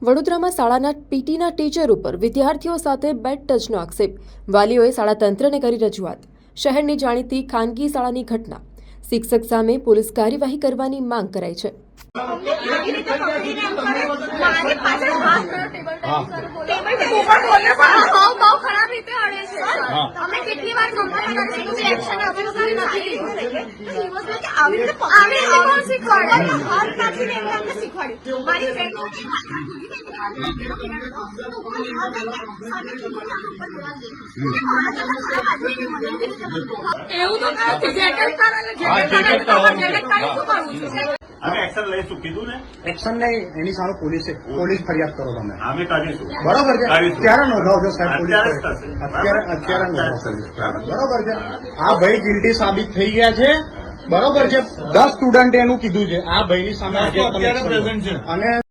વડોદરામાં શાળાના પીટીના ટીચર ઉપર વિદ્યાર્થીઓ સાથે બેડ ટચનો આક્ષેપ. વાલીઓએ શાળા તંત્રને કરી રજૂઆત. શહેરની જાણીતી ખાનગી શાળાની ઘટના. શિક્ષક સામે પોલીસ કાર્યવાહી કરવાની માંગ કરાઈ છે. અમે એક્શન લઈશું કીધું ને. એક્શન નહીં, એની સામે પોલીસ ફરિયાદ કરો તમે. અમે કરીશું. બરોબર છે. કરીશું. ક્યારે નોંધાવજો સાહેબ? અત્યારે જ પોલીસ થશે. અત્યારે નોંધાવજો. બરોબર છે. આ ભાઈ ગિલ્ટી સાબિત થઈ ગયા છે. બરોબર છે. 10 સ્ટુડન્ટે એનું કીધું છે. આ ભાઈની સામે આજે તમે અત્યારે પ્રેઝન્ટ છે. અને